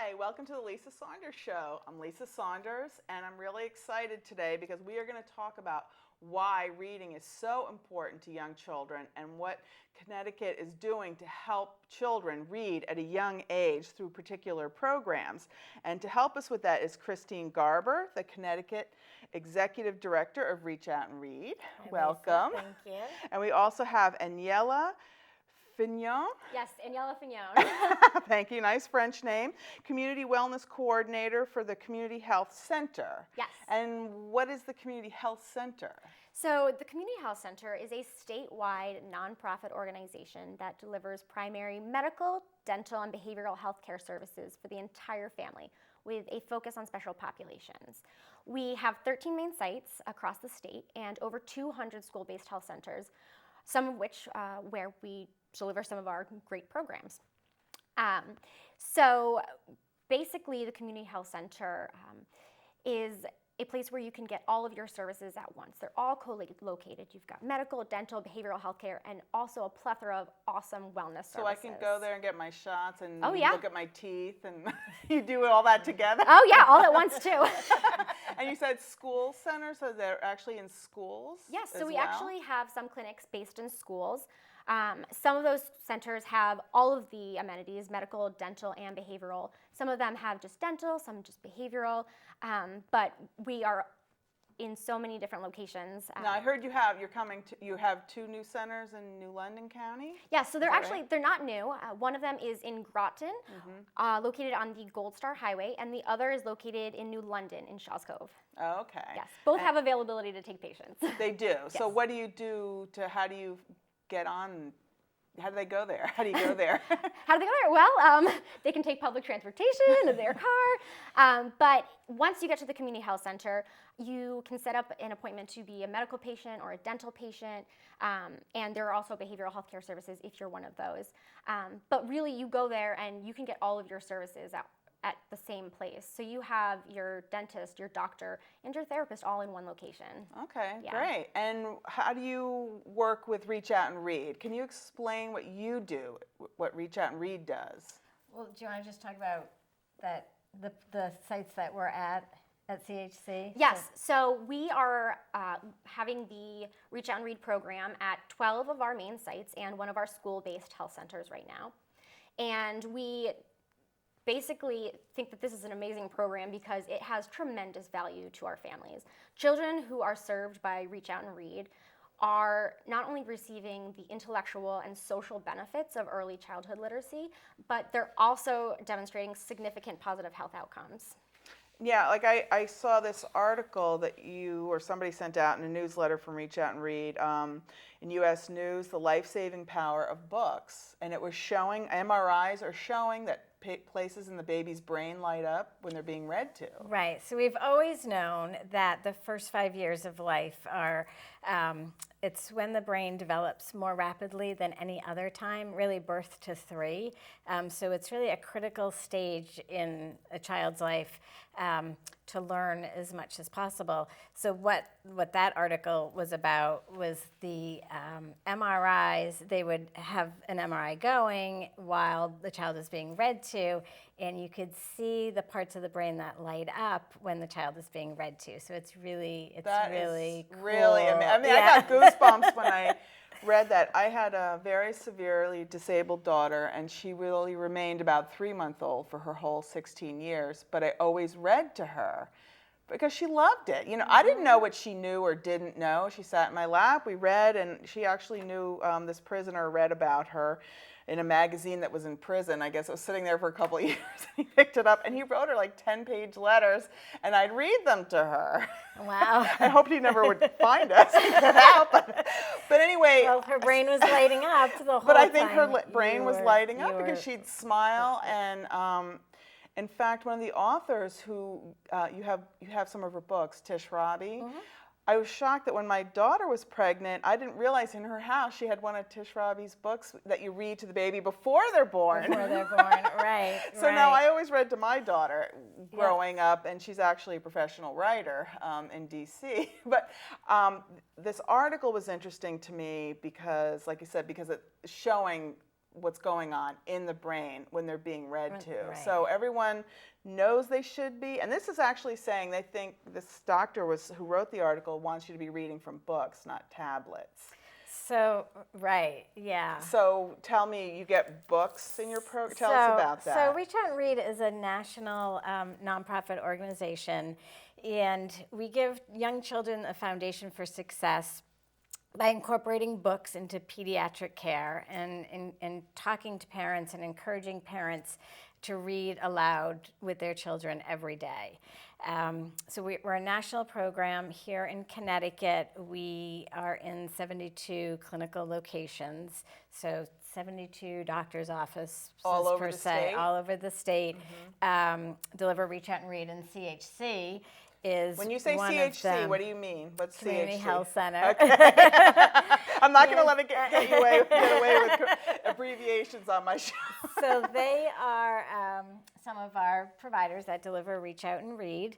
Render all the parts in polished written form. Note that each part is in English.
Hi, welcome to the Lisa Saunders Show. I'm Lisa Saunders, and I'm really excited today because we are going to talk about why reading is so important to young children and what Connecticut is doing to help children read at a young age through particular programs. And to help us with that is Christine Garber, the Connecticut Executive Director of Reach Out and Read. Hi, Welcome. Lisa. Thank you. And we also have Aniella. Fignon? Yes, Aniella Fignon. Thank you, nice French name. Community Wellness Coordinator for the Community Health Center. Yes. And what is the Community Health Center? So the Community Health Center is a statewide nonprofit organization that delivers primary medical, dental, and behavioral health care services for the entire family with a focus on special populations. We have 13 main sites across the state and over 200 school-based health centers, some of which where we deliver some of our great programs. So basically the Community Health Center is a place where you can get all of your services at once. They're all co-located. You've got medical, dental, behavioral health care, and also a plethora of awesome wellness services. So I can go there and get my shots and yeah. look at my teeth, and you do all that together? Oh yeah, all at once too. And you said school centers, so they're actually in schools? Yes, so as we well? actually have some clinics based in schools. Some of those centers have all of the amenities, medical, dental, and behavioral. Some of them have just dental, some just behavioral, but we are in so many different locations. Now I heard you have two new centers in New London County? Yeah, so they're not new. One of them is in Groton, located on the Gold Star Highway, and the other is located in New London in Shaw's Cove. Oh, okay. Yes, both have availability to take patients. They do. Yes. So what do you do how do you get on? How do they go there? How do you go there? How do they go there? Well, they can take public transportation in their car. But once you get to the Community Health Center, you can set up an appointment to be a medical patient or a dental patient. And there are also behavioral health care services if you're one of those. But really, you go there and you can get all of your services at the same place. So you have your dentist, your doctor, and your therapist all in one location. Okay, Yeah. great. And how do you work with Reach Out and Read? Can you explain what you do, what Reach Out and Read does? Well, do you want to just talk about the sites that we're at CHC? Yes, so we are having the Reach Out and Read program at 12 of our main sites and one of our school-based health centers right now. And we basically think that this is an amazing program because it has tremendous value to our families. Children who are served by Reach Out and Read are not only receiving the intellectual and social benefits of early childhood literacy, but they're also demonstrating significant positive health outcomes. Yeah, like I saw this article that you or somebody sent out in a newsletter from Reach Out and Read in U.S. News, the life-saving power of books. And it was showing, MRIs are showing that places in the baby's brain light up when they're being read to. Right. So we've always known that the first 5 years of life are, it's when the brain develops more rapidly than any other time, really birth to 3. So it's really a critical stage in a child's life to learn as much as possible. So what that article was about was the MRIs. They would have an MRI going while the child is being read to, and you could see the parts of the brain that light up when the child is being read to. So it's really cool. Really, I mean, I got goosebumps when I read that. I had a very severely disabled daughter, and she really remained about 3-month-old for her whole 16 years, but I always read to her because she loved it. You know, I didn't know what she knew or didn't know. She sat in my lap, we read, and she actually knew this prisoner read about her in a magazine that was in prison. I guess it was sitting there for a couple of years. And he picked it up, and he wrote her like 10-page letters, and I'd read them to her. Wow. I hoped he never would find us and get out. But anyway. Well, her brain was lighting up the whole time. But I think her brain was lighting up because she'd smile. And in fact, one of the authors who you have some of her books, Tish Rabi. I was shocked that when my daughter was pregnant, I didn't realize in her house she had one of Tish Rabi's books that you read to the baby before they're born. Before they're born, right. So now I always read to my daughter growing up, and she's actually a professional writer in D.C. But this article was interesting to me because, like you said, because it's showing what's going on in the brain when they're being read to. Right. So everyone knows they should be, and this is actually saying they think this doctor who wrote the article wants you to be reading from books, not tablets. So, right, yeah. So tell me, you get books in your program? Tell us about that. So Reach Out and Read is a national nonprofit organization, and we give young children a foundation for success by incorporating books into pediatric care and talking to parents and encouraging parents to read aloud with their children every day. So we're a national program here in Connecticut. We are in 72 clinical locations, so 72 doctor's offices all over per the se, state? all over the state. Deliver Reach Out and Read, and CHC is When you say one CHC, of them. what do you mean? What's Community CHC? Health Center. Okay. I'm not going to let it get away with abbreviations on my show. So they are some of our providers that deliver Reach Out and Read.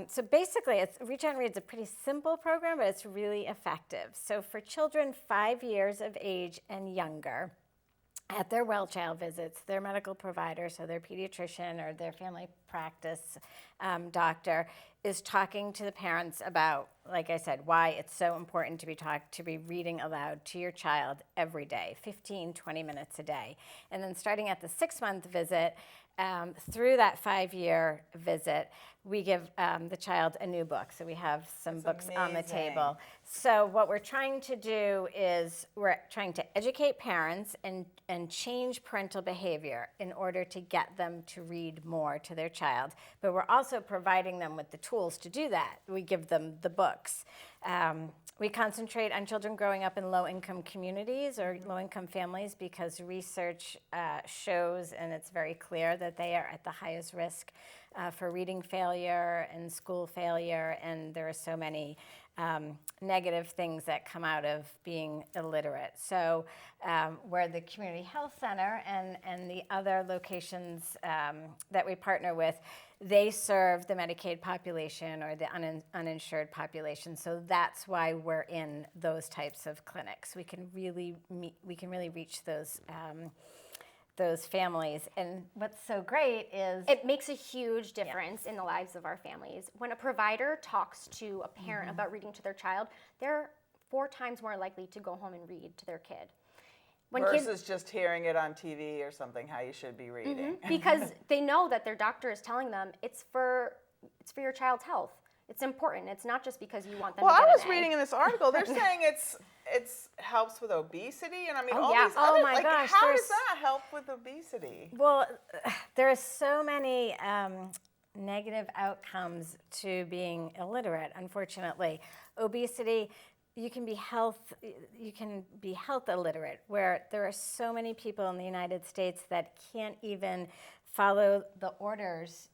So basically, Reach Out and Read is a pretty simple program, but it's really effective. So for children 5 years of age and younger, at their well child visits, their medical provider, so their pediatrician or their family practice doctor, is talking to the parents about, like I said, why it's so important to be reading aloud to your child every day, 15, 20 minutes a day. And then starting at the 6-month visit, through that 5-year visit, we give the child a new book. So we have some books on the table. So what we're trying to do is we're trying to educate parents and change parental behavior in order to get them to read more to their child. But we're also providing them with the tools to do that. We give them the books. We concentrate on children growing up in low-income communities or low-income families because research shows, and it's very clear, that they are at the highest risk for reading failure and school failure, and there are so many negative things that come out of being illiterate. So where the Community Health Center and the other locations that we partner with, they serve the Medicaid population or the uninsured population. So that's why we're in those types of clinics. We can really reach those families. And what's so great is it makes a huge difference in the lives of our families. When a provider talks to a parent about reading to their child, they're 4 times more likely to go home and read to their kid. Versus just hearing it on TV or something, how you should be reading. Because they know that their doctor is telling them it's for your child's health. It's important. It's not just because you want them to get I was an A. reading in this article, they're saying it's helps with obesity, and I mean, Oh, all yeah. these Oh, other, my like, gosh, how there's- does that help with obesity? Well, there are so many negative outcomes to being illiterate, unfortunately. Obesity, you can be health illiterate, where there are so many people in the United States that can't even follow the orders,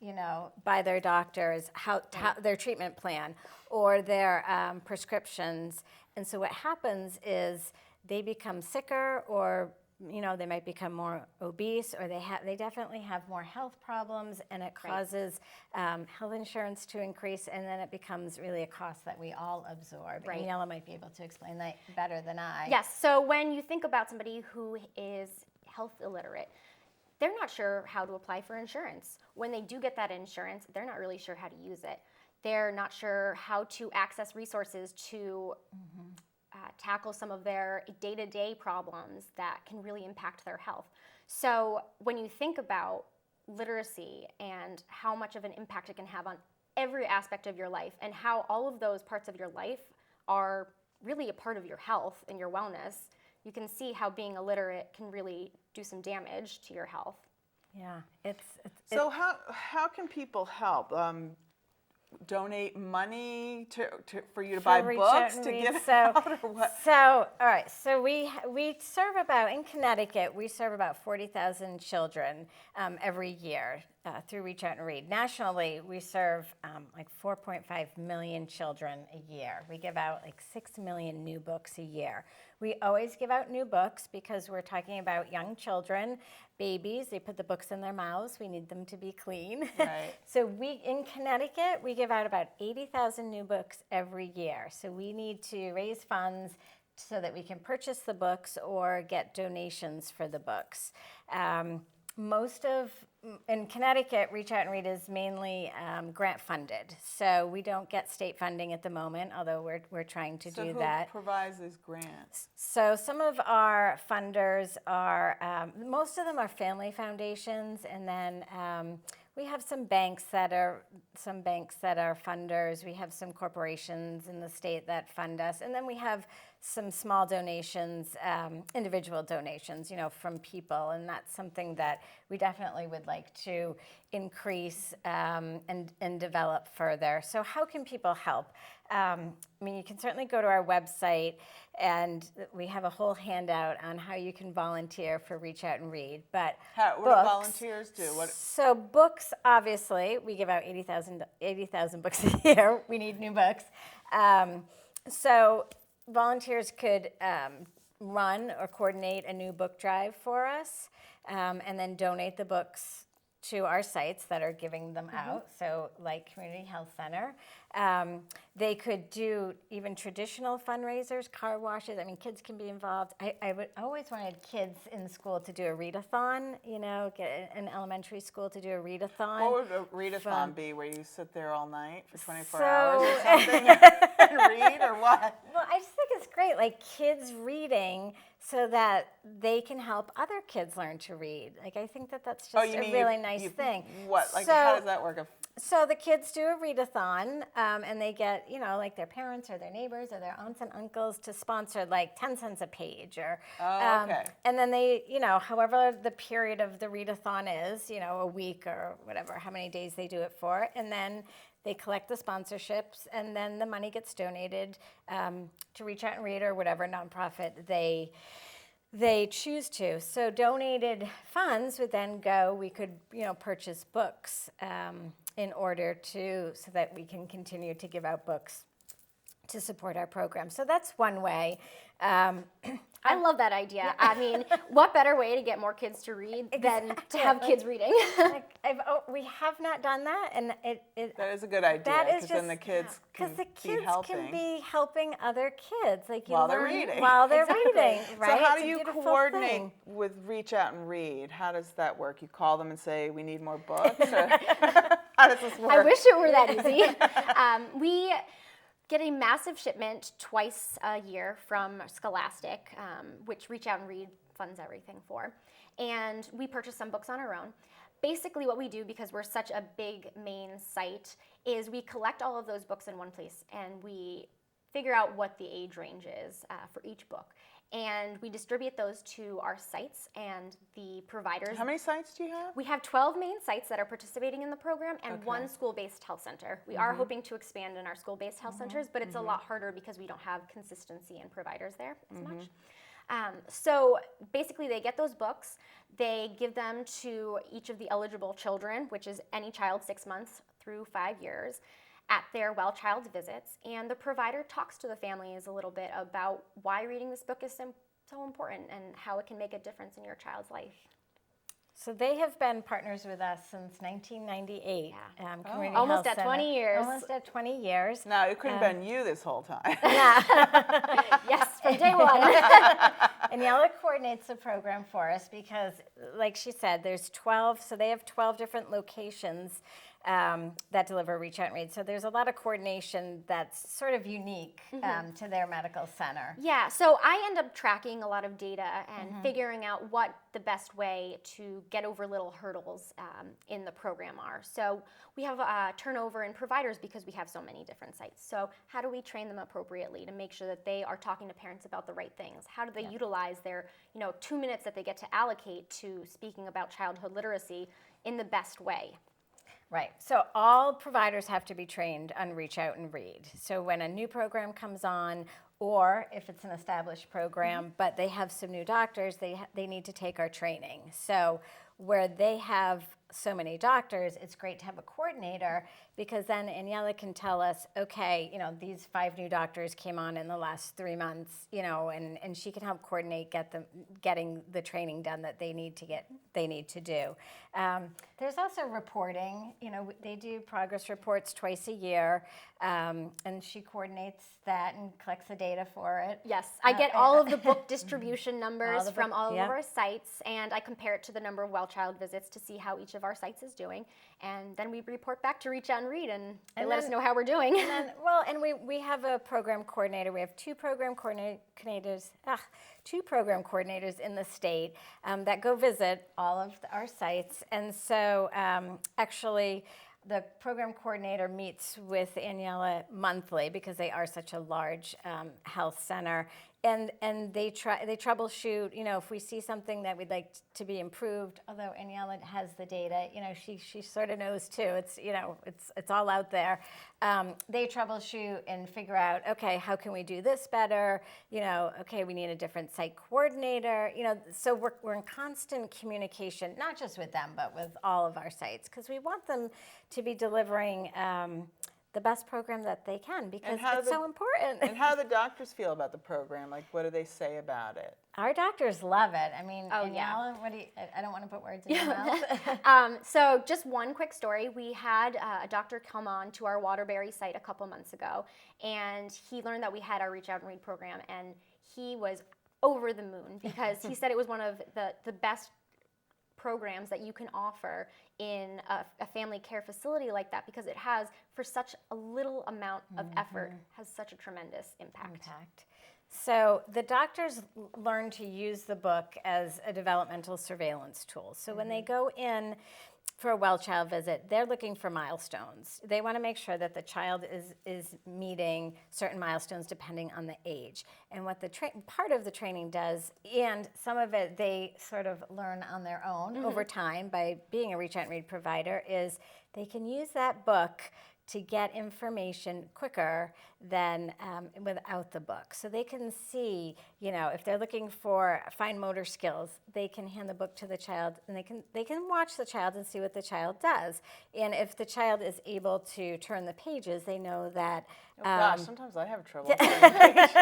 by their doctors, how their treatment plan or their prescriptions. And so what happens is they become sicker, or they might become more obese, or they definitely have more health problems, and it causes health insurance to increase, and then it becomes really a cost that we all absorb. Right. Aniella might be able to explain that better than I. Yes, so when you think about somebody who is health illiterate, they're not sure how to apply for insurance. When they do get that insurance, they're not really sure how to use it. They're not sure how to access resources to tackle some of their day-to-day problems that can really impact their health. So when you think about literacy and how much of an impact it can have on every aspect of your life, and how all of those parts of your life are really a part of your health and your wellness, you can see how being illiterate can really do some damage to your health. Yeah, So how can people help? Donate money for you to buy Reach books Out and to Read. get out, or what? So, all right. So we serve in Connecticut, we serve about 40,000 children every year through Reach Out and Read. Nationally, we serve like 4.5 million children a year. We give out like 6 million new books a year. We always give out new books because we're talking about young children, babies. They put the books in their mouths. We need them to be clean. Right. So in Connecticut, we give out about 80,000 new books every year. So we need to raise funds so that we can purchase the books or get donations for the books. In Connecticut, Reach Out and Read is mainly grant funded. So we don't get state funding at the moment, although we're trying to do that. So who provides these grants? So some of our funders are, most of them are family foundations, and then we have some banks that are funders. We have some corporations in the state that fund us, and then we have some small donations, individual donations, from people, and that's something that we definitely would like to increase and develop further. So how can people help? You can certainly go to our website, and we have a whole handout on how you can volunteer for Reach Out and Read. But what do volunteers do? So books, obviously, we give out 80,000 books a year. We need new books. So volunteers could run or coordinate a new book drive for us, and then donate the books to our sites that are giving them out, so like Community Health Center. They could do even traditional fundraisers, car washes. Kids can be involved. I always wanted kids in school to do a readathon, get an elementary school to do a readathon. What would a readathon be, where you sit there all night for 24 hours or something and read, or what? Well, I just think it's great, like kids reading so that they can help other kids learn to read. I think that's just a really nice thing. What? How does that work? So the kids do a readathon, and they get, their parents or their neighbors or their aunts and uncles to sponsor 10 cents a page, or okay. And then they, however the period of the readathon is, a week or whatever, how many days they do it for, and then they collect the sponsorships, and then the money gets donated to Reach Out and Read or whatever nonprofit they choose to. So donated funds would then go, we could, purchase books in order so that we can continue to give out books to support our program. So that's one way. I love that idea. What better way to get more kids to read than to have kids reading? We have not done that, and that is a good idea, because then the kids can be helping other kids, while they're reading. Right? So how do you coordinate with Reach Out and Read? How does that work? You call them and say, we need more books? Or how does this work? I wish it were that easy. We get a massive shipment twice a year from Scholastic, which Reach Out and Read funds everything for. And we purchase some books on our own. Basically what we do, because we're such a big main site, is we collect all of those books in one place, and we figure out what the age range is for each book. And we distribute those to our sites and the providers. How many sites do you have? We have 12 main sites that are participating in the program, and one school-based health center. We are hoping to expand in our school-based health centers, but it's a lot harder because we don't have consistency in providers there as much. So basically they get those books, they give them to each of the eligible children, which is any child 6 months through 5 years, at their Well Child visits, and the provider talks to the families a little bit about why reading this book is so important and how it can make a difference in your child's life. So they have been partners with us since 1998. Yeah. Almost at 20 years. Almost at 20 years. No, it couldn't have been you this whole time. Yes, from day one. Aniella coordinates the program for us because, like she said, there's 12, so they have 12 different locations that deliver Reach Out and Read. So there's a lot of coordination that's sort of unique to their medical center. Yeah, so I end up tracking a lot of data and figuring out what the best way to get over little hurdles in the program are. So we have turnover in providers because we have so many different sites. So how do we train them appropriately to make sure that they are talking to parents about the right things? How do they utilize their 2 minutes that they get to allocate to speaking about childhood literacy in the best way? Right. So all providers have to be trained on Reach Out and Read. So when a new program comes on, or if it's an established program, but they have some new doctors, they need to take our training. So where they have so many doctors, it's great to have a coordinator, because then Aniella can tell us, okay, these 5 new doctors came on in the last 3 months, and she can help coordinate getting the training done that they need to do. There's also reporting. They do progress reports twice a year, and she coordinates that and collects the data for it. Yes, I get all of the book distribution numbers from all of our sites, and I compare it to the number of well-child visits to see how each of our sites is doing, and then we report back to Reach Out and Read, and they let us know how we're doing. And we have a program coordinator. We have 2 program coordinators. 2 program coordinators in the state that go visit all of our sites, and so actually, the program coordinator meets with Aniella monthly, because they are such a large health center, and they troubleshoot. If we see something that we'd like to be improved, although Aniella has the data, she sort of knows too. It's all out there. They troubleshoot and figure out, okay, how can we do this better? Okay, we need a different site coordinator. So we're in constant communication, not just with them, but with all of our sites, because we want them to be delivering the best program that they can, because it's so important. And how do the doctors feel about the program? Like, what do they say about it? Our doctors love it. I mean, Aniella, I don't want to put words in your mouth. So just one quick story. We had a doctor come on to our Waterbury site a couple months ago, and he learned that we had our Reach Out and Read program, and he was over the moon, because he said it was one of the best programs that you can offer in a family care facility like that, because it has, for such a little amount of effort, has such a tremendous impact. So the doctors learn to use the book as a developmental surveillance tool. So when they go in for a well-child visit, they're looking for milestones. They want to make sure that the child is meeting certain milestones depending on the age. And what the part of the training does, and some of it they sort of learn on their own over time by being a Reach Out and Read provider, is they can use that book to get information quicker than without the book. So they can see, if they're looking for fine motor skills, they can hand the book to the child, and they can watch the child and see what the child does. And if the child is able to turn the pages, they know that. Oh gosh, sometimes I have trouble turning pages.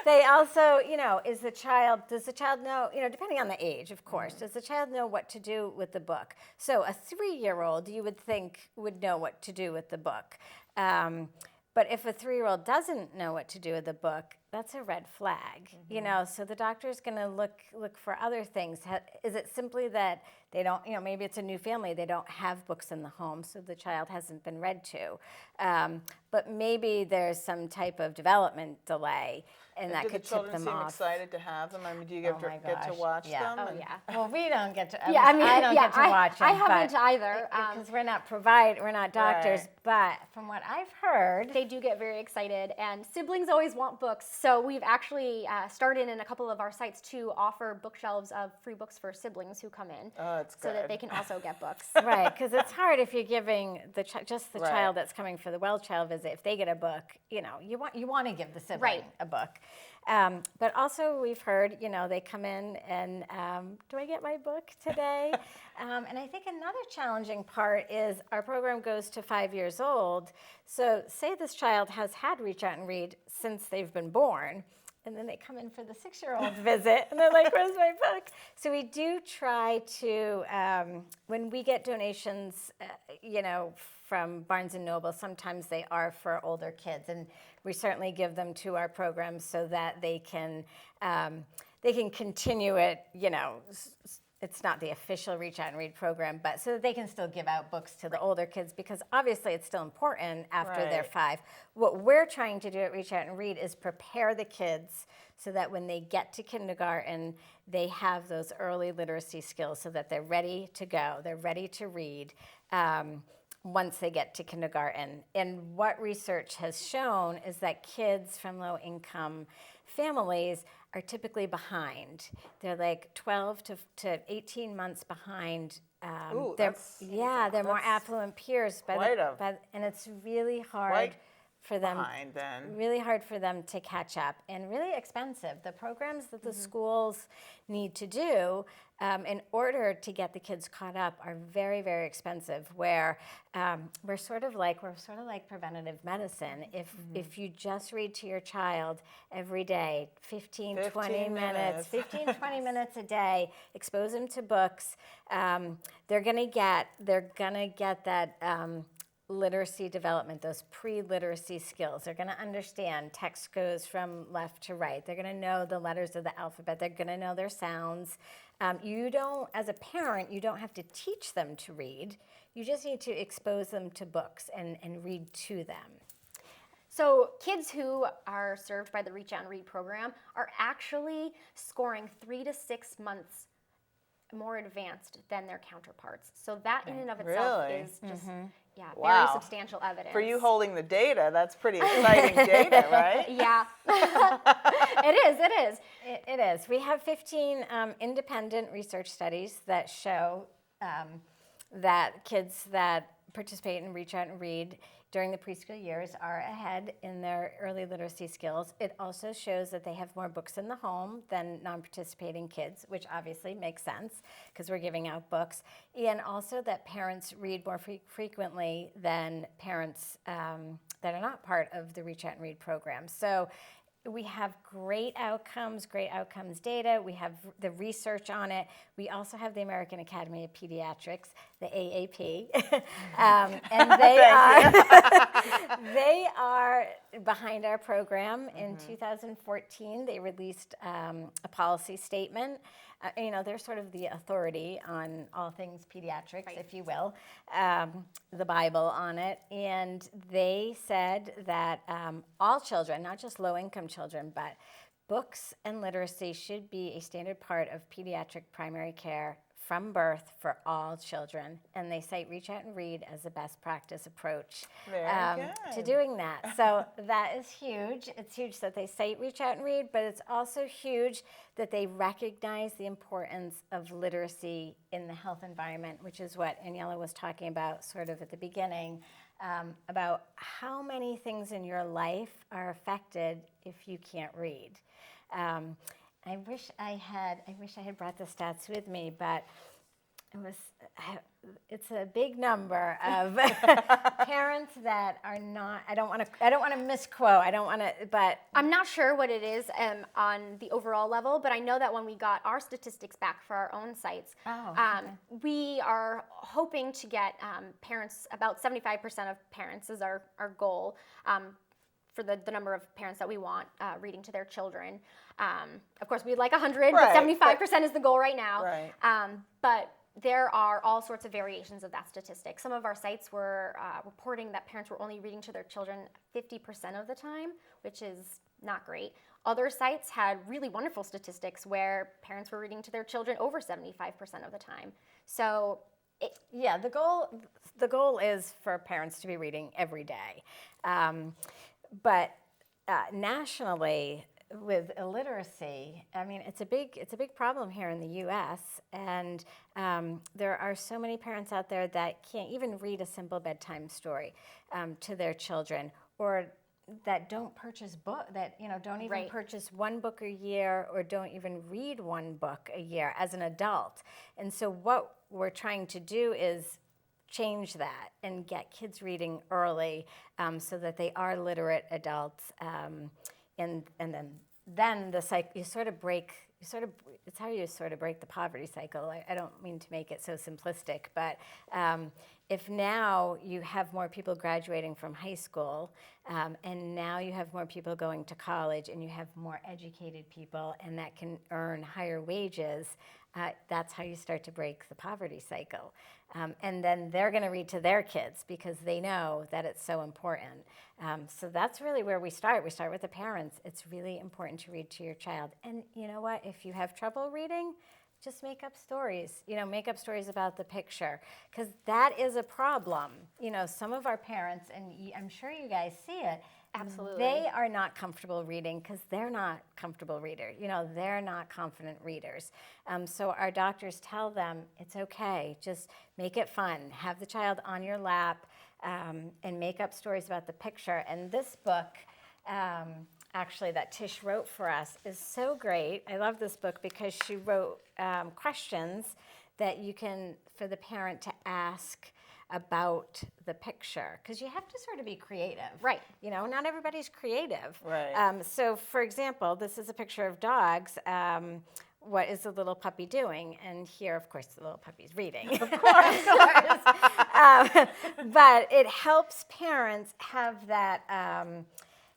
They also, does the child know, depending on the age, of course, does the child know what to do with the book? So a 3-year-old, you would think, would know what to do with the book. But if a 3-year-old doesn't know what to do with the book, that's a red flag, So the doctor's going to look for other things. Is it simply that they don't, maybe it's a new family, they don't have books in the home, so the child hasn't been read to. But maybe there's some type of development delay, and that could tip them off. Do the children seem excited to have them? I mean, do you get to watch them? Oh, yeah. Well, we don't get to. I don't get to watch them. I haven't either, because we're not doctors. Right. But from what I've heard, they do get very excited, and siblings always want books. So we've actually started in a couple of our sites to offer bookshelves of free books for siblings who come in, so that they can also get books. Right, because it's hard if you're giving just the child that's coming for the well-child visit. If they get a book, you want to give the sibling a book. But also we've heard, they come in and, do I get my book today? And I think another challenging part is our program goes to 5 years old. So say this child has had Reach Out and Read since they've been born, and then they come in for the 6-year-old visit, and they're like, where's my book? So we do try to, when we get donations, from Barnes & Noble, sometimes they are for older kids, and we certainly give them to our program so that they can continue it, it's not the official Reach Out and Read program, but so that they can still give out books to the older kids, because obviously it's still important after they're 5. What we're trying to do at Reach Out and Read is prepare the kids so that when they get to kindergarten, they have those early literacy skills so that they're ready to go, they're ready to read once they get to kindergarten. And what research has shown is that kids from low-income families are typically behind. They're like 12 to 18 months behind. They're more affluent peers, and it's really hard for them. behind then. Really hard for them to catch up, and really expensive. The programs that the schools need to do in order to get the kids caught up are very, very expensive. Where we're sort of like preventative medicine. If you just read to your child every day, 15, 20 minutes, 15, 20 minutes a day, expose them to books, they're gonna get that. Literacy development, those pre-literacy skills. They're going to understand text goes from left to right. They're going to know the letters of the alphabet. They're going to know their sounds. You don't, as a parent, you don't have to teach them to read. You just need to expose them to books and read to them. So kids who are served by the Reach Out and Read program are actually scoring 3 to 6 months more advanced than their counterparts. So that in and of itself Really? is just very Wow. substantial evidence. For you holding the data, that's pretty exciting data, right? Yeah. It is. It is. We have 15 independent research studies that show that kids that participate in Reach Out and Read during the preschool years are ahead in their early literacy skills. It also shows that they have more books in the home than non-participating kids, which obviously makes sense because we're giving out books. And also that parents read more frequently than parents that are not part of the Reach Out and Read program. So we have great outcomes data. We have the research on it. We also have the American Academy of Pediatrics, the AAP, and they are behind our program. In 2014, they released a policy statement. They're sort of the authority on all things pediatrics, if you will, the Bible on it. And they said that all children, not just low-income children, but books and literacy should be a standard part of pediatric primary care from birth for all children. And they cite Reach Out and Read as the best practice approach to doing that. So that is huge. It's huge that they cite Reach Out and Read, but it's also huge that they recognize the importance of literacy in the health environment, which is what Aniella was talking about sort of at the beginning, about how many things in your life are affected if you can't read. I wish I had brought the stats with me, but it's a big number of parents that are not. I don't want to misquote. But I'm not sure what it is on the overall level, but I know that when we got our statistics back for our own sites, we are hoping to get parents. About 75% of parents is our goal. For the number of parents that we want reading to their children. Of course, we'd like 100, but 75% is the goal right now. Right. But there are all sorts of variations of that statistic. Some of our sites were reporting that parents were only reading to their children 50% of the time, which is not great. Other sites had really wonderful statistics where parents were reading to their children over 75% of the time. So the goal is for parents to be reading every day. But nationally, with illiteracy, I mean, it's a big problem here in the U.S. And there are so many parents out there that can't even read a simple bedtime story to their children, or that don't purchase don't even purchase one book a year, or don't even read one book a year as an adult. And so what we're trying to do is change that and get kids reading early, so that they are literate adults, and then the cycle it's how you sort of break the poverty cycle. I don't mean to make it so simplistic, but if now you have more people graduating from high school, and now you have more people going to college, and you have more educated people, and that can earn higher wages, that's how you start to break the poverty cycle. And then they're going to read to their kids because they know that it's so important. So that's really where we start. We start with the parents. It's really important to read to your child. And you know what? If you have trouble reading, just make up stories. Make up stories about the picture, because that is a problem. Some of our parents, and I'm sure you guys see it, Absolutely. They are not comfortable reading because they're not comfortable readers. They're not confident readers. So our doctors tell them it's okay. Just make it fun. Have the child on your lap and make up stories about the picture. And this book, actually, that Tish wrote for us is so great. I love this book because she wrote questions that you can, for the parent to ask about the picture, because you have to sort of be creative. Right. Not everybody's creative. Right. So, for example, this is a picture of dogs. What is the little puppy doing? And here, of course, the little puppy's reading. Of course. But it helps parents have that,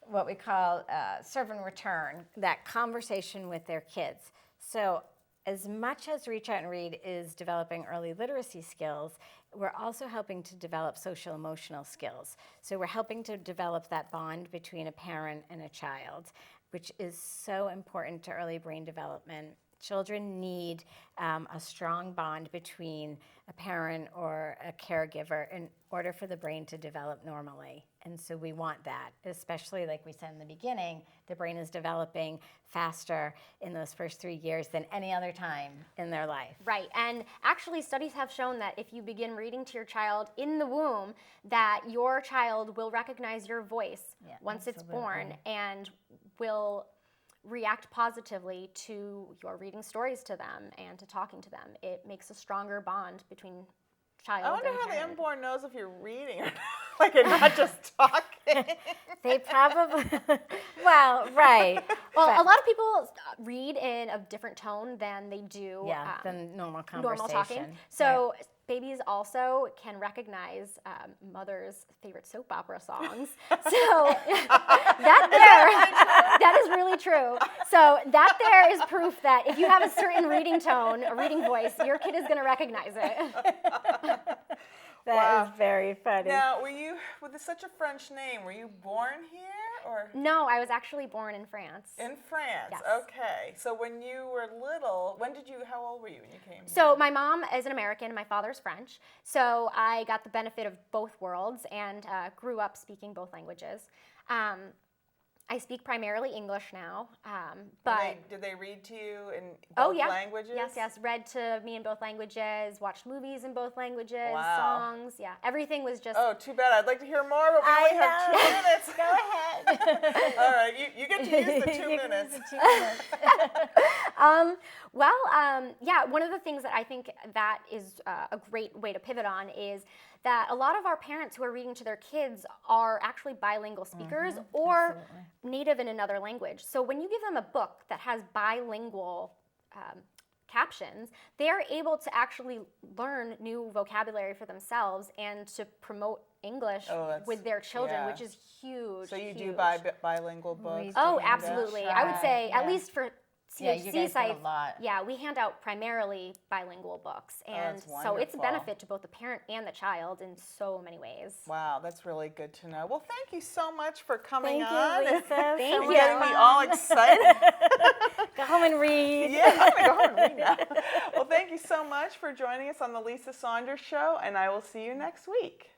what we call serve and return, that conversation with their kids. So as much as Reach Out and Read is developing early literacy skills, we're also helping to develop social emotional skills. So we're helping to develop that bond between a parent and a child, which is so important to early brain development. Children need a strong bond between a parent or a caregiver in order for the brain to develop normally. And so we want that, especially like we said in the beginning, the brain is developing faster in those first 3 years than any other time in their life. Right, and actually studies have shown that if you begin reading to your child in the womb, that your child will recognize your voice once it's born and will react positively to your reading stories to them and to talking to them. It makes a stronger bond between child and I wonder how the parent. unborn knows if you're reading or not. Like you're not just talking. They probably, well, right. Well, a lot of people read in a different tone than they do than normal conversation. normal talking. So babies also can recognize mother's favorite soap opera songs. So that is really true. So that there is proof that if you have a certain reading tone, a reading voice, your kid is going to recognize it. That is very funny. Now, with such a French name, were you born here or? No, I was actually born in France. In France, Yes. Okay. So when you were little, how old were you when you came here? So my mom is an American, my father's French. So I got the benefit of both worlds and grew up speaking both languages. I speak primarily English now, but Did they read to you in both languages? Yes, read to me in both languages, watched movies in both languages, Wow. songs, everything was just... Oh, too bad. I'd like to hear more, but we only have 2 minutes. Go ahead. All right, you get to use the 2 minutes. One of the things that I think that is a great way to pivot on is that a lot of our parents who are reading to their kids are actually bilingual speakers or native in another language. So when you give them a book that has bilingual captions, they're able to actually learn new vocabulary for themselves and to promote English with their children, which is huge. So you huge. do bilingual books? Oh, absolutely. I would say at least for CHC you guys sites, get a lot. we hand out primarily bilingual books, and that's so it's a wonderful. benefit to both the parent and the child in so many ways. Wow, that's really good to know. Well, thank you so much for coming Thank on. you, Lisa. Thank and you. getting me all excited. Go home and read. Yeah, I'm going to go home and read now. Well, thank you so much for joining us on the Lisa Saunders Show, and I will see you next week.